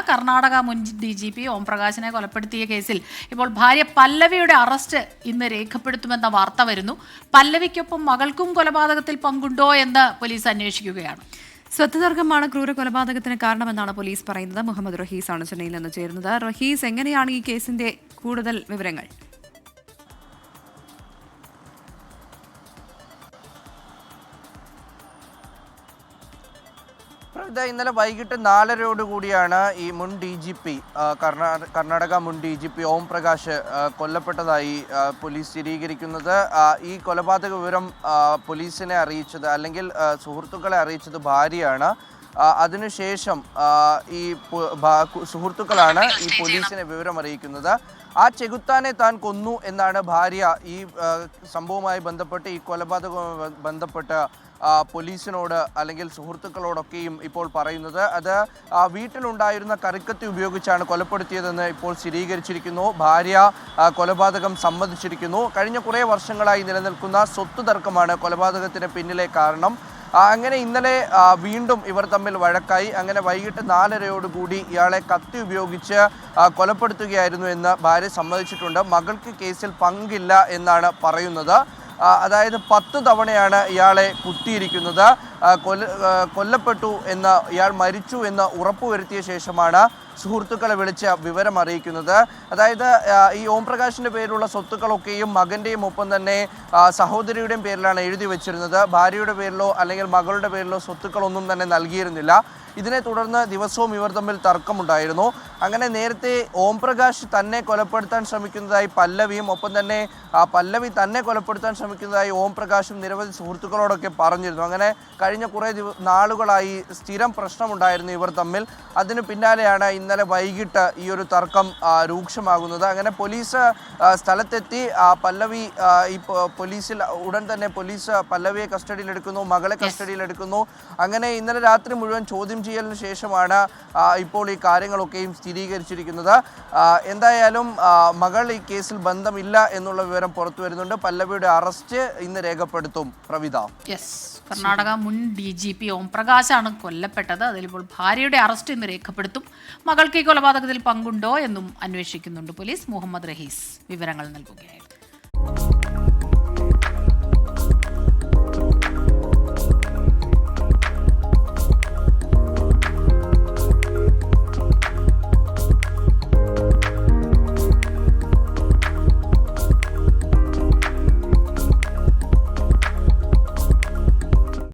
കർണാടക മുൻ DGP ഓംപ്രകാശിനെ കൊലപ്പെടുത്തിയ കേസിൽ ഇപ്പോൾ ഭാര്യ പല്ലവിയുടെ അറസ്റ്റ് ഇന്ന് രേഖപ്പെടുത്തുമെന്ന വാർത്ത വരുന്നു. പല്ലവിക്കൊപ്പം മകൾക്കും കൊലപാതകത്തിൽ പങ്കുണ്ടോ എന്ന് പോലീസ് അന്വേഷിക്കുകയാണ്. സ്വത്ത് തർക്കമാണ് ക്രൂര കൊലപാതകത്തിന് കാരണമെന്നാണ് പോലീസ് പറയുന്നത്. മുഹമ്മദ് റഹീസ് ആണ് ചെന്നൈയിൽ നിന്ന് ചേരുന്നത്. റഹീസ്, എങ്ങനെയാണ് ഈ കേസിന്റെ കൂടുതൽ വിവരങ്ങൾ? ഇന്നലെ വൈകിട്ട് 4:30 കൂടിയാണ് ഈ മുൻ DGP കർണാടക മുൻ DGP ഓംപ്രകാശ് കൊല്ലപ്പെട്ടതായി പോലീസ് സ്ഥിരീകരിക്കുന്നത്. ഈ കൊലപാതക വിവരം പോലീസിനെ അറിയിച്ചത് അല്ലെങ്കിൽ സുഹൃത്തുക്കളെ അറിയിച്ചത് ഭാര്യയാണ്. അതിനുശേഷം ഈ സുഹൃത്തുക്കളാണ് ഈ പോലീസിനെ വിവരം അറിയിക്കുന്നത്. ആ ചെകുത്താനെ താൻ കൊന്നു എന്നാണ് ഭാര്യ ഈ സംഭവവുമായി ബന്ധപ്പെട്ട് ഈ കൊലപാതകവുമായി ബന്ധപ്പെട്ട് പോലീസിനോട് അല്ലെങ്കിൽ സുഹൃത്തുക്കളോടൊക്കെയും ഇപ്പോൾ പറയുന്നത്. അത് വീട്ടിലുണ്ടായിരുന്ന കറിക്കത്തി ഉപയോഗിച്ചാണ് കൊലപ്പെടുത്തിയതെന്ന് ഇപ്പോൾ സ്ഥിരീകരിച്ചിരിക്കുന്നു. ഭാര്യ കൊലപാതകം സമ്മതിച്ചിരിക്കുന്നു. കഴിഞ്ഞ കുറേ വർഷങ്ങളായി നിലനിൽക്കുന്ന സ്വത്ത് തർക്കമാണ് കൊലപാതകത്തിന് പിന്നിലെ കാരണം. അങ്ങനെ ഇന്നലെ വീണ്ടും ഇവർ തമ്മിൽ വഴക്കായി. അങ്ങനെ വൈകിട്ട് 4:30 ഇയാളെ കത്തി ഉപയോഗിച്ച് കൊലപ്പെടുത്തുകയായിരുന്നു എന്ന് ഭാര്യ സമ്മതിച്ചിട്ടുണ്ട്. മകൾക്ക് കേസിൽ പങ്കില്ല എന്നാണ് പറയുന്നത്. അതായത് 10 തവണയാണ് ഇയാളെ കുത്തിയിരിക്കുന്നത്. കൊല്ലപ്പെട്ടു എന്ന്, ഇയാൾ മരിച്ചു എന്ന് ഉറപ്പുവരുത്തിയ ശേഷമാണ് സുഹൃത്തുക്കളെ വിളിച്ച് വിവരം അറിയിക്കുന്നത്. അതായത് ഈ ഓംപ്രകാശിൻ്റെ പേരിലുള്ള സ്വത്തുക്കളൊക്കെയും മകൻ്റെയും ഒപ്പം തന്നെ സഹോദരിയുടെയും പേരിലാണ് എഴുതി വെച്ചിരുന്നത്. ഭാര്യയുടെ പേരിലോ അല്ലെങ്കിൽ മകളുടെ പേരിലോ സ്വത്തുക്കളൊന്നും തന്നെ നൽകിയിരുന്നില്ല. ഇതിനെ തുടർന്ന് ദിവസവും ഇവർ തമ്മിൽ തർക്കമുണ്ടായിരുന്നു. അങ്ങനെ നേരത്തെ ഓംപ്രകാശ് തന്നെ കൊലപ്പെടുത്താൻ ശ്രമിക്കുന്നതായി പല്ലവിയും ഒപ്പം തന്നെ പല്ലവി തന്നെ കൊലപ്പെടുത്താൻ ശ്രമിക്കുന്നതായി ഓംപ്രകാശും നിരവധി സുഹൃത്തുക്കളോടൊക്കെ പറഞ്ഞിരുന്നു. അങ്ങനെ കഴിഞ്ഞ കുറേ നാളുകളായി സ്ഥിരം പ്രശ്നമുണ്ടായിരുന്നു ഇവർ തമ്മിൽ. അതിന് പിന്നാലെയാണ് ഇന്നലെ വൈകിട്ട് ഈ ഒരു തർക്കം രൂക്ഷമാകുന്നത്. അങ്ങനെ പോലീസ് സ്ഥലത്തെത്തി. പല്ലവി ഈ പോലീസിൽ ഉടൻ തന്നെ പോലീസ് പല്ലവിയെ കസ്റ്റഡിയിലെടുക്കുന്നു, മകളെ കസ്റ്റഡിയിലെടുക്കുന്നു. അങ്ങനെ ഇന്നലെ രാത്രി മുഴുവൻ ചോദ്യം ചെയ്യലിന് ശേഷമാണ് ഇപ്പോൾ ഈ കാര്യങ്ങളൊക്കെയും സ്ഥിരീകരിച്ചിരിക്കുന്നത്. എന്തായാലും മകൾ ഈ കേസിൽ ബന്ധമില്ല എന്നുള്ള വിവരം പുറത്തു വരുന്നുണ്ട്. പല്ലവിയുടെ അറസ്റ്റ് ഇന്ന് രേഖപ്പെടുത്തും. പ്രവിത, കർണാടക മുൻ DGP ഓംപ്രകാശാണ് കൊല്ലപ്പെട്ടത്. അതിലിപ്പോൾ ഭാര്യയുടെ അറസ്റ്റ് ഇന്ന് രേഖപ്പെടുത്തും. മകൾക്ക് ഈ കൊലപാതകത്തിൽ പങ്കുണ്ടോ എന്നും അന്വേഷിക്കുന്നുണ്ട് പോലീസ്. മുഹമ്മദ് റഹീസ് വിവരങ്ങൾ നൽകുകയായിരുന്നു.